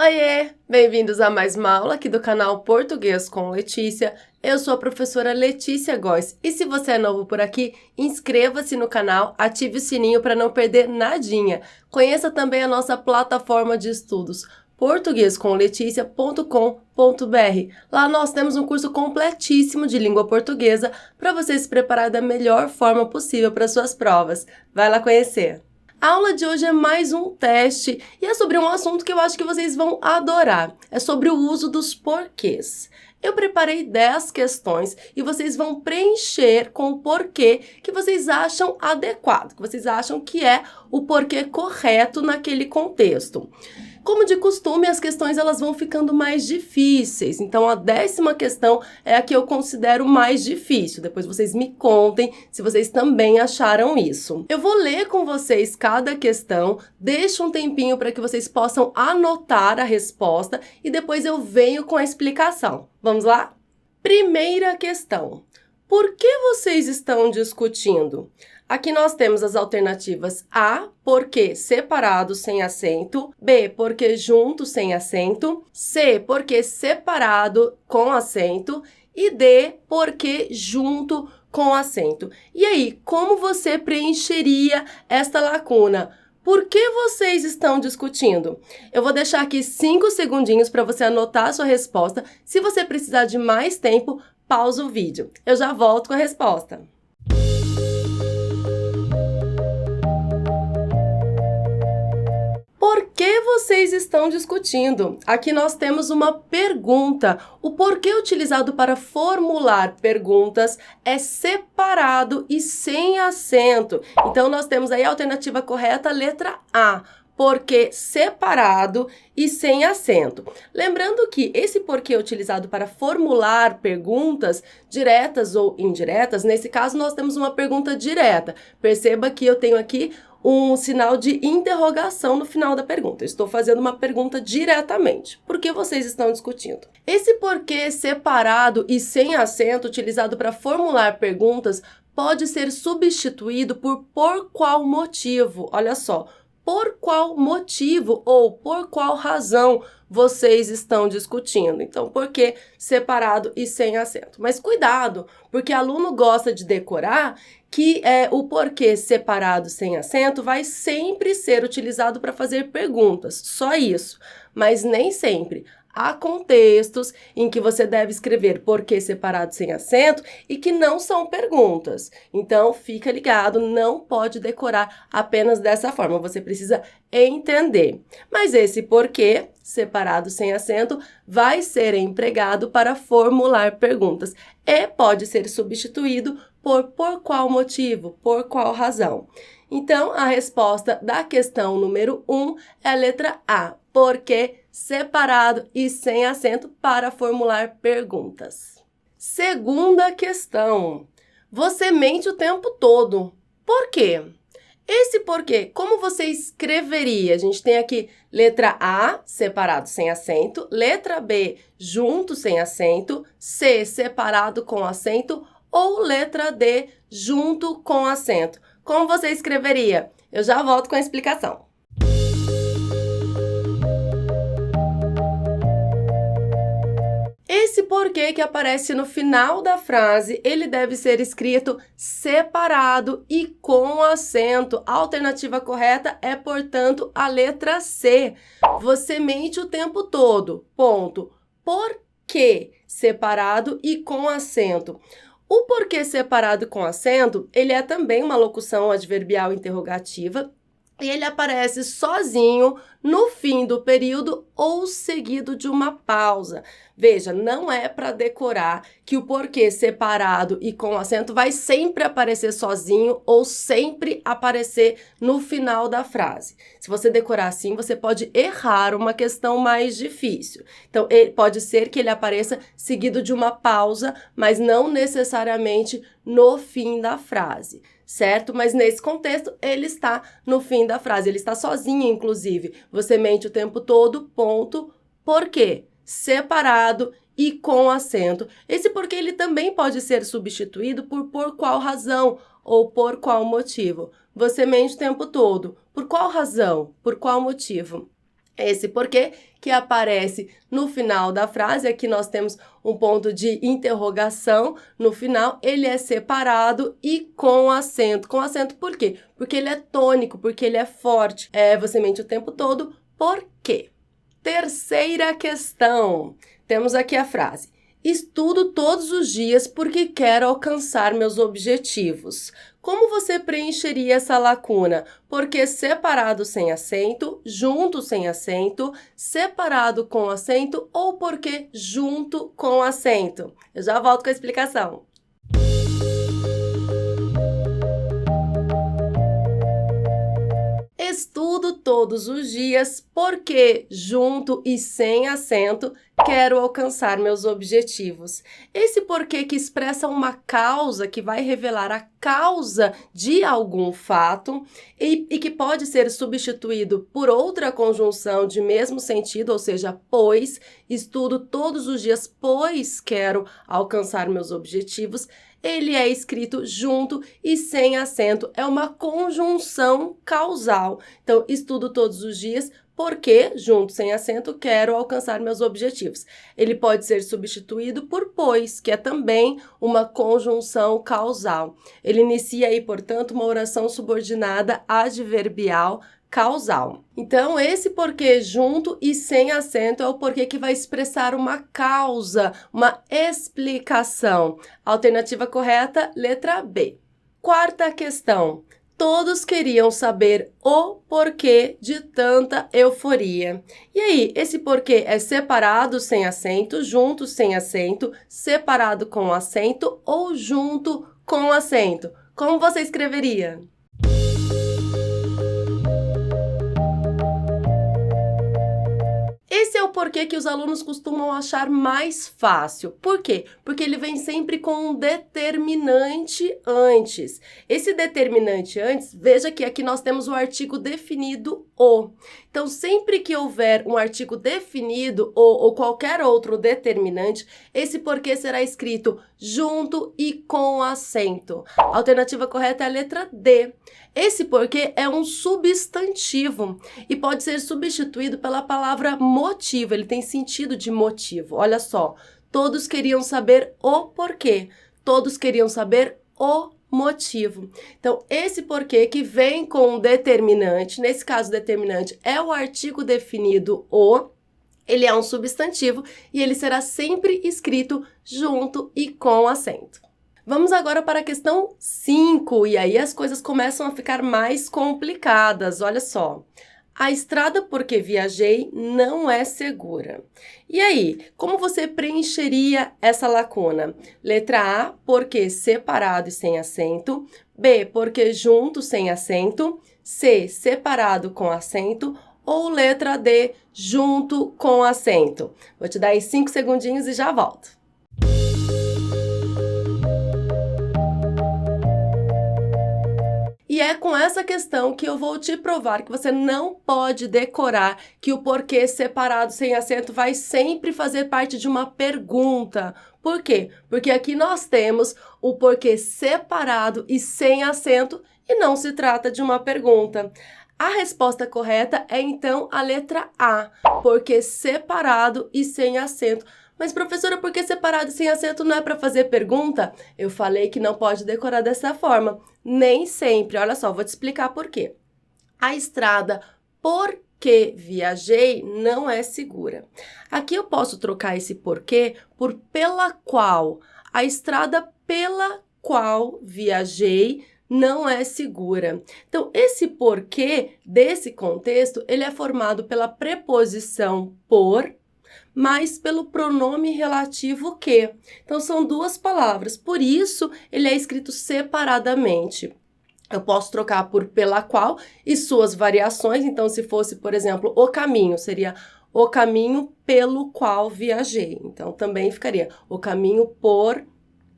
Oiê! Bem-vindos a mais uma aula aqui do canal Português com Letícia. Eu sou a professora Letícia Góes e se você é novo por aqui, inscreva-se no canal, ative o sininho para não perder nadinha. Conheça também a nossa plataforma de estudos portuguescomleticia.com.br. Lá nós temos um curso completíssimo de língua portuguesa para você se preparar da melhor forma possível para suas provas. Vai lá conhecer! A aula de hoje é mais um teste e é sobre um assunto que eu acho que vocês vão adorar. É sobre o uso dos porquês. Eu preparei 10 questões e vocês vão preencher com o porquê que vocês acham adequado, que vocês acham que é o porquê correto naquele contexto. Como de costume, as questões elas vão ficando mais difíceis. Então, a 10ª questão é a que eu considero mais difícil. Depois vocês me contem se vocês também acharam isso. Eu vou ler com vocês cada questão, deixo um tempinho para que vocês possam anotar a resposta e depois eu venho com a explicação. Vamos lá? Primeira questão. Por que vocês estão discutindo? Aqui nós temos as alternativas A, porque separado sem acento, B, porque junto sem acento, C, porque separado com acento e D, porque junto com acento. E aí, como você preencheria esta lacuna? Por que vocês estão discutindo? Eu vou deixar aqui 5 segundinhos para você anotar a sua resposta. Se você precisar de mais tempo, pausa o vídeo. Eu já volto com a resposta. Por que vocês estão discutindo? Aqui nós temos uma pergunta. O porquê utilizado para formular perguntas é separado e sem acento. Então, nós temos aí a alternativa correta, a letra A. Porquê separado e sem acento. Lembrando que esse porquê utilizado para formular perguntas diretas ou indiretas, nesse caso nós temos uma pergunta direta. Perceba que eu tenho aqui um sinal de interrogação no final da pergunta. Estou fazendo uma pergunta diretamente. Por que vocês estão discutindo? Esse porquê separado e sem acento utilizado para formular perguntas pode ser substituído por qual motivo? Olha só. Por qual motivo ou por qual razão vocês estão discutindo? Então, por que separado e sem acento? Mas cuidado, porque aluno gosta de decorar que o porquê separado sem acento vai sempre ser utilizado para fazer perguntas, só isso, mas nem sempre. Há contextos em que você deve escrever porquê separado sem acento e que não são perguntas. Então, fica ligado, não pode decorar apenas dessa forma, você precisa entender. Mas esse porquê separado sem acento vai ser empregado para formular perguntas e pode ser substituído por qual motivo, por qual razão. Então, a resposta da questão número 1 é a letra A, porque separado e sem acento para formular perguntas. Segunda questão. Você mente o tempo todo. Por quê? Esse porquê, como você escreveria? A gente tem aqui letra A, separado sem acento, letra B, junto sem acento, C, separado com acento ou letra D, junto com acento. Como você escreveria? Eu já volto com a explicação. Esse porquê que aparece no final da frase, ele deve ser escrito separado e com acento. A alternativa correta é, portanto, a letra C. Você mente o tempo todo. Ponto. Por que separado e com acento? O porquê separado com acento, ele é também uma locução adverbial interrogativa e ele aparece sozinho no fim do período ou seguido de uma pausa. Veja, não é para decorar que o porquê separado e com acento vai sempre aparecer sozinho ou sempre aparecer no final da frase. Se você decorar assim, você pode errar uma questão mais difícil. Então, pode ser que ele apareça seguido de uma pausa, mas não necessariamente no fim da frase, certo? Mas nesse contexto, ele está no fim da frase, ele está sozinho, inclusive. Você mente o tempo todo, ponto. Por quê? Separado e com acento. Esse porquê ele também pode ser substituído por qual razão ou por qual motivo. Você mente o tempo todo. Por qual razão? Por qual motivo? Esse porquê que aparece no final da frase, aqui nós temos um ponto de interrogação no final, ele é separado e com acento. Com acento por quê? Porque ele é tônico, porque ele é forte. Você mente o tempo todo, por quê? Terceira questão, temos aqui a frase. Estudo todos os dias porque quero alcançar meus objetivos. Como você preencheria essa lacuna? Porque separado sem acento, junto sem acento, separado com acento ou porque junto com acento? Eu já volto com a explicação. Estudo todos os dias porque, junto e sem acento, quero alcançar meus objetivos. Esse porquê que expressa uma causa, que vai revelar a causa de algum fato e que pode ser substituído por outra conjunção de mesmo sentido, ou seja, pois, estudo todos os dias, pois quero alcançar meus objetivos. Ele é escrito junto e sem acento, é uma conjunção causal. Então, estudo todos os dias porque, junto sem acento, quero alcançar meus objetivos. Ele pode ser substituído por pois, que é também uma conjunção causal. Ele inicia aí, portanto, uma oração subordinada adverbial causal. Então, esse porquê junto e sem acento é o porquê que vai expressar uma causa, uma explicação. Alternativa correta, letra B. Quarta questão. Todos queriam saber o porquê de tanta euforia. E aí, esse porquê é separado sem acento, junto sem acento, separado com acento ou junto com acento? Como você escreveria? Esse é o porquê que os alunos costumam achar mais fácil. Por quê? Porque ele vem sempre com um determinante antes. Esse determinante antes, veja que aqui nós temos o artigo definido o. Então, sempre que houver um artigo definido ou qualquer outro determinante, esse porquê será escrito junto e com acento. A alternativa correta é a letra D. Esse porquê é um substantivo e pode ser substituído pela palavra motivo. Ele tem sentido de motivo. Olha só, todos queriam saber o porquê. Todos queriam saber o motivo. Então, esse porquê que vem com um determinante, nesse caso, o determinante é o artigo definido o, ele é um substantivo e ele será sempre escrito junto e com acento. Vamos agora para a questão 5, e aí as coisas começam a ficar mais complicadas, olha só. A estrada por que viajei não é segura. E aí, como você preencheria essa lacuna? Letra A, porque separado e sem acento. B, porque junto sem acento. C, separado com acento. Ou letra D, junto com acento. Vou te dar aí 5 segundinhos e já volto. E é com essa questão que eu vou te provar que você não pode decorar que o porquê separado sem acento vai sempre fazer parte de uma pergunta. Por quê? Porque aqui nós temos o porquê separado e sem acento e não se trata de uma pergunta. A resposta correta é então a letra A, porque separado e sem acento. Mas, professora, por que separado e sem acento não é para fazer pergunta? Eu falei que não pode decorar dessa forma. Nem sempre. Olha só, vou te explicar por quê. A estrada por que viajei não é segura. Aqui eu posso trocar esse porquê por pela qual. A estrada pela qual viajei não é segura. Então, esse porquê desse contexto, ele é formado pela preposição por, mas pelo pronome relativo que. Então, são duas palavras, por isso ele é escrito separadamente. Eu posso trocar por pela qual e suas variações, então se fosse, por exemplo, o caminho, seria o caminho pelo qual viajei. Então, também ficaria o caminho por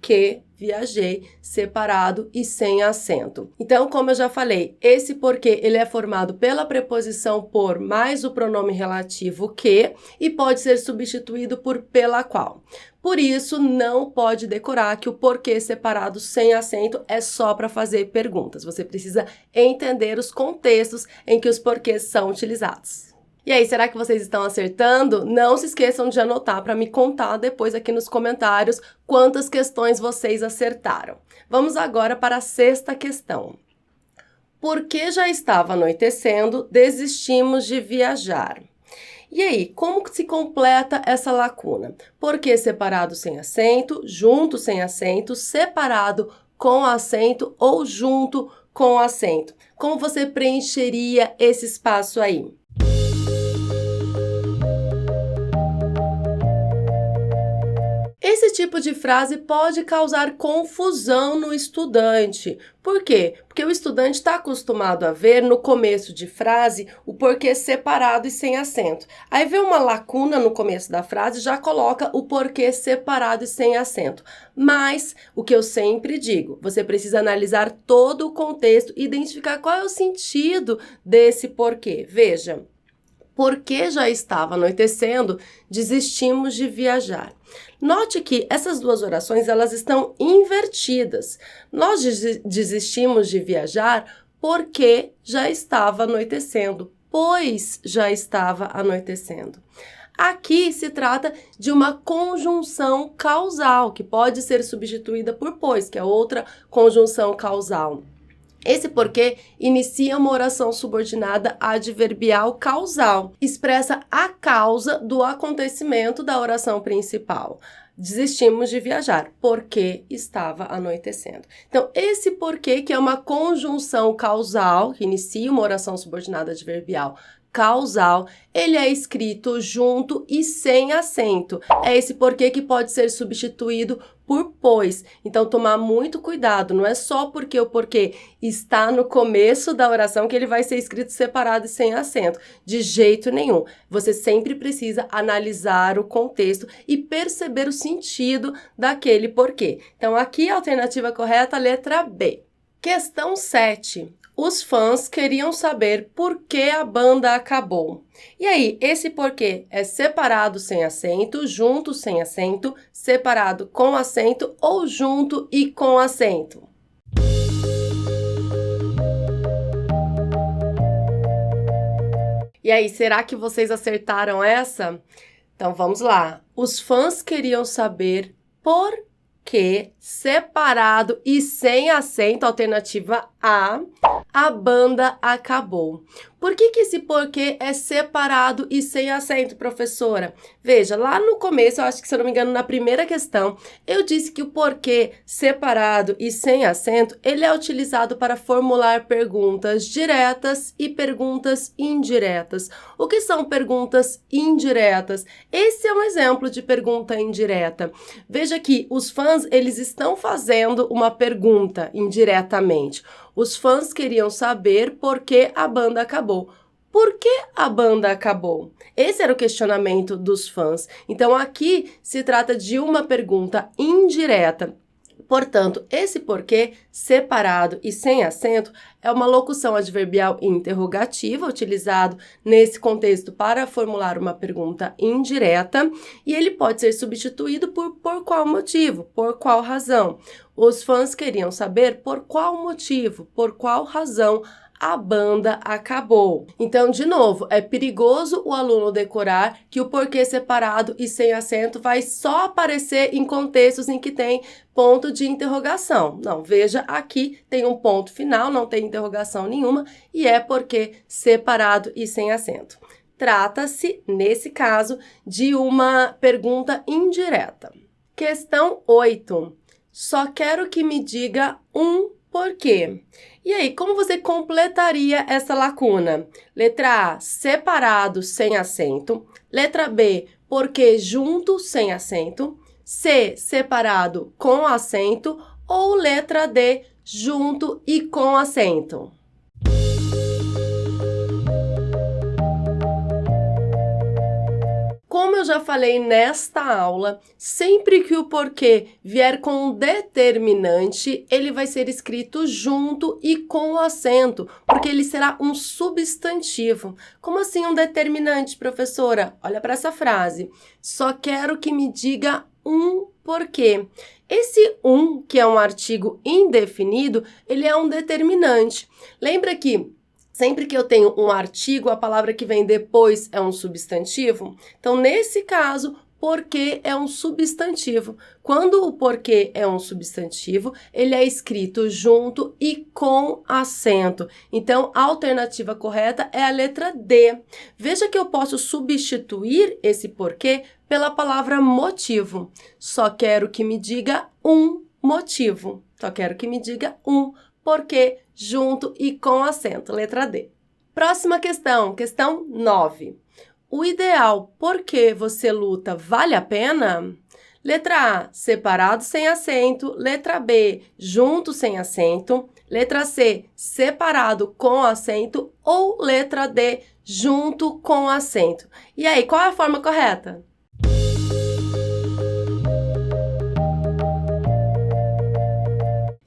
que viajei, separado e sem acento. Então, como eu já falei, esse porquê ele é formado pela preposição por mais o pronome relativo que e pode ser substituído por pela qual. Por isso, não pode decorar que o porquê separado sem acento é só para fazer perguntas. Você precisa entender os contextos em que os porquês são utilizados. E aí, será que vocês estão acertando? Não se esqueçam de anotar para me contar depois aqui nos comentários quantas questões vocês acertaram. Vamos agora para a sexta questão. Porque já estava anoitecendo, desistimos de viajar. E aí, como que se completa essa lacuna? Porque separado sem acento, junto sem acento, separado com acento ou junto com acento. Como você preencheria esse espaço aí? Esse tipo de frase pode causar confusão no estudante. Por quê? Porque o estudante está acostumado a ver no começo de frase o porquê separado e sem acento. Aí vê uma lacuna no começo da frase, já coloca o porquê separado e sem acento. Mas, o que eu sempre digo, você precisa analisar todo o contexto e identificar qual é o sentido desse porquê. Veja. Porque já estava anoitecendo, desistimos de viajar. Note que essas duas orações elas estão invertidas. Nós desistimos de viajar porque já estava anoitecendo, pois já estava anoitecendo. Aqui se trata de uma conjunção causal, que pode ser substituída por pois, que é outra conjunção causal. Esse porquê inicia uma oração subordinada adverbial causal, expressa a causa do acontecimento da oração principal. Desistimos de viajar, porque estava anoitecendo. Então, esse porquê, que é uma conjunção causal, que inicia uma oração subordinada adverbial causal, ele é escrito junto e sem acento. É esse porquê que pode ser substituído por pois. Então, tomar muito cuidado. Não é só porque o porquê está no começo da oração que ele vai ser escrito separado e sem acento. De jeito nenhum. Você sempre precisa analisar o contexto e perceber o sentido daquele porquê. Então, aqui a alternativa correta, letra B. Questão 7. Os fãs queriam saber por que a banda acabou. E aí, esse porquê é separado sem acento, junto sem acento, separado com acento ou junto e com acento? E aí, será que vocês acertaram essa? Então, vamos lá. Os fãs queriam saber por que, separado e sem acento, alternativa A banda acabou. Por que esse porquê é separado e sem acento, professora? Veja, lá no começo, eu acho que, se eu não me engano, na primeira questão, eu disse que o porquê separado e sem acento, ele é utilizado para formular perguntas diretas e perguntas indiretas. O que são perguntas indiretas? Esse é um exemplo de pergunta indireta. Veja que os fãs, eles estão fazendo uma pergunta indiretamente. Os fãs queriam saber por que a banda acabou. Por que a banda acabou? Esse era o questionamento dos fãs. Então, aqui se trata de uma pergunta indireta. Portanto, esse porquê separado e sem acento é uma locução adverbial interrogativa, utilizado nesse contexto para formular uma pergunta indireta, e ele pode ser substituído por qual motivo, por qual razão. Os fãs queriam saber por qual motivo, por qual razão a banda acabou. Então, de novo, é perigoso o aluno decorar que o porquê separado e sem acento vai só aparecer em contextos em que tem ponto de interrogação. Não, veja, aqui tem um ponto final, não tem interrogação nenhuma, e é porquê separado e sem acento. Trata-se, nesse caso, de uma pergunta indireta. Questão 8. Só quero que me diga um porquê. E aí, como você completaria essa lacuna? Letra A, separado sem acento. Letra B, porquê junto sem acento. C, separado com acento. Ou letra D, junto e com acento. Como eu já falei nesta aula, sempre que o porquê vier com um determinante, ele vai ser escrito junto e com acento, porque ele será um substantivo. Como assim um determinante, professora? Olha para essa frase. Só quero que me diga um porquê. Esse que é um artigo indefinido, ele é um determinante. Lembra que Sempre que eu tenho um artigo, a palavra que vem depois é um substantivo. Então, nesse caso, porque é um substantivo. Quando o porquê é um substantivo, ele é escrito junto e com acento. Então, a alternativa correta é a letra D. Veja que eu posso substituir esse porquê pela palavra motivo. Só quero que me diga um motivo. Só quero que me diga um porquê junto e com acento. Letra D. Próxima questão, questão 9. O ideal por que você luta vale a pena? Letra A, separado sem acento. Letra B, junto sem acento. Letra C, separado com acento. Ou letra D, junto com acento. E aí, qual é a forma correta?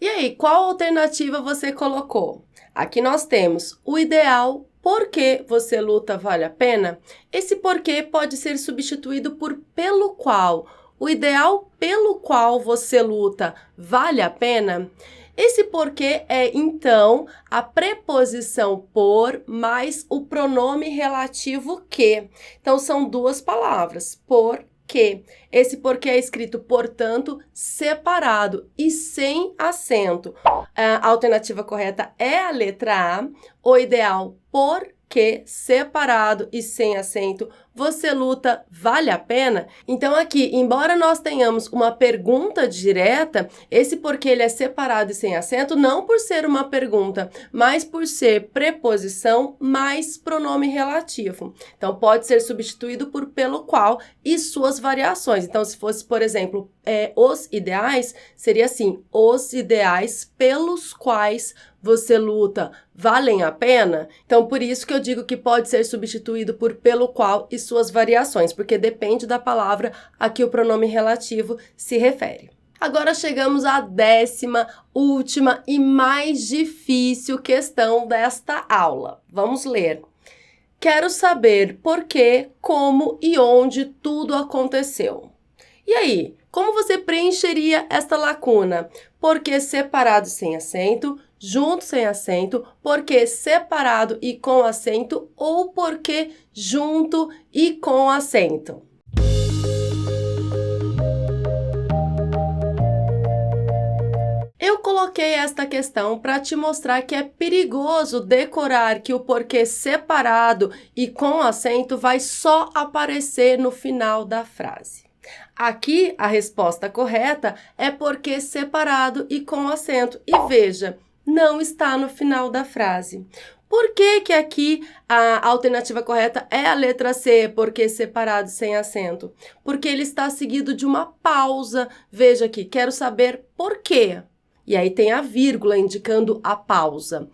E aí, qual alternativa você colocou? Aqui nós temos o ideal, por que você luta vale a pena? Esse porquê pode ser substituído por pelo qual. O ideal pelo qual você luta vale a pena? Esse porquê é, então, a preposição por mais o pronome relativo que. Então, são duas palavras, por que. Esse porquê é escrito, portanto, separado e sem acento. A alternativa correta é a letra A. O ideal, porque separado e sem acento, você luta, vale a pena? Então aqui, embora nós tenhamos uma pergunta direta, esse porquê ele é separado e sem acento, não por ser uma pergunta, mas por ser preposição mais pronome relativo. Então pode ser substituído por pelo qual e suas variações. Então se fosse, por exemplo, os ideais, seria assim, os ideais pelos quais você luta valem a pena? Então, por isso que eu digo que pode ser substituído por pelo qual e suas variações, porque depende da palavra a que o pronome relativo se refere. Agora chegamos à 10ª, última e mais difícil questão desta aula. Vamos ler. Quero saber por que, como e onde tudo aconteceu. E aí, como você preencheria esta lacuna? Porque separado sem acento, junto sem acento, porque separado e com acento ou porque junto e com acento. Eu coloquei esta questão para te mostrar que é perigoso decorar que o porquê separado e com acento vai só aparecer no final da frase. Aqui, a resposta correta é porque separado e com acento. E veja, não está no final da frase. Por que que aqui a alternativa correta é a letra C, porque separado sem acento? Porque ele está seguido de uma pausa. Veja aqui, quero saber por quê. E aí tem a vírgula indicando a pausa.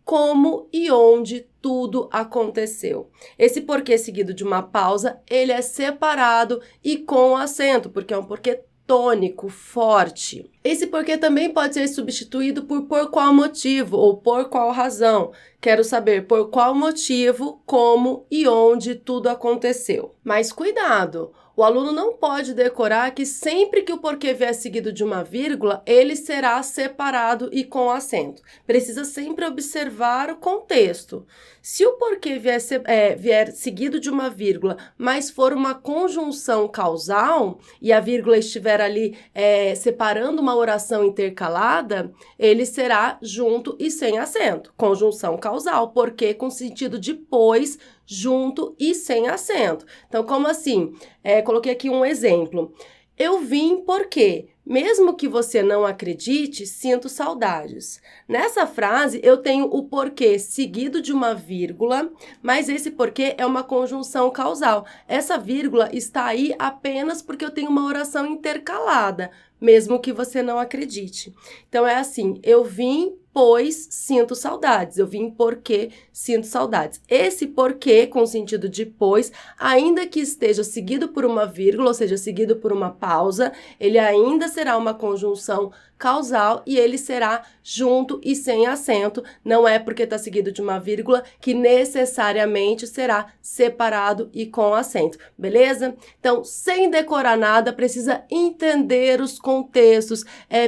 Como e onde tudo aconteceu. Esse porquê seguido de uma pausa, ele é separado e com acento, porque é um porquê tônico, forte. Esse porquê também pode ser substituído por qual motivo ou por qual razão. Quero saber por qual motivo, como e onde tudo aconteceu. Mas cuidado! O aluno não pode decorar que sempre que o porquê vier seguido de uma vírgula, ele será separado e com acento. Precisa sempre observar o contexto. Se o porquê vier seguido de uma vírgula, mas for uma conjunção causal, e a vírgula estiver ali separando uma oração intercalada, ele será junto e sem acento. Conjunção causal, porquê com sentido de pois, junto e sem acento. Então, como assim? Coloquei aqui um exemplo. Eu vim porque, mesmo que você não acredite, sinto saudades. Nessa frase, eu tenho o porquê seguido de uma vírgula, mas esse porquê é uma conjunção causal. Essa vírgula está aí apenas porque eu tenho uma oração intercalada, mesmo que você não acredite. Então, é assim, eu vim pois sinto saudades. Eu vim porque sinto saudades. Esse porquê, com sentido de pois, ainda que esteja seguido por uma vírgula, ou seja, seguido por uma pausa, ele ainda será uma conjunção causal e ele será junto e sem acento. Não é porque está seguido de uma vírgula que necessariamente será separado e com acento, beleza? Então, sem decorar nada, precisa entender os contextos,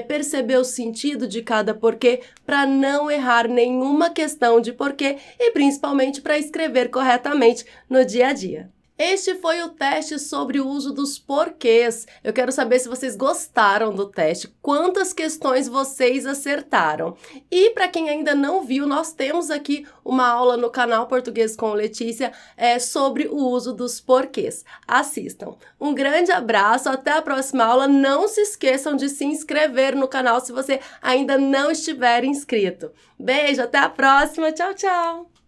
perceber o sentido de cada porquê para não errar nenhuma questão de porquê e principalmente para escrever corretamente no dia a dia. Este foi o teste sobre o uso dos porquês. Eu quero saber se vocês gostaram do teste, quantas questões vocês acertaram. E para quem ainda não viu, nós temos aqui uma aula no canal Português com Letícia sobre o uso dos porquês. Assistam. Um grande abraço, até a próxima aula. Não se esqueçam de se inscrever no canal se você ainda não estiver inscrito. Beijo, até a próxima. Tchau, tchau!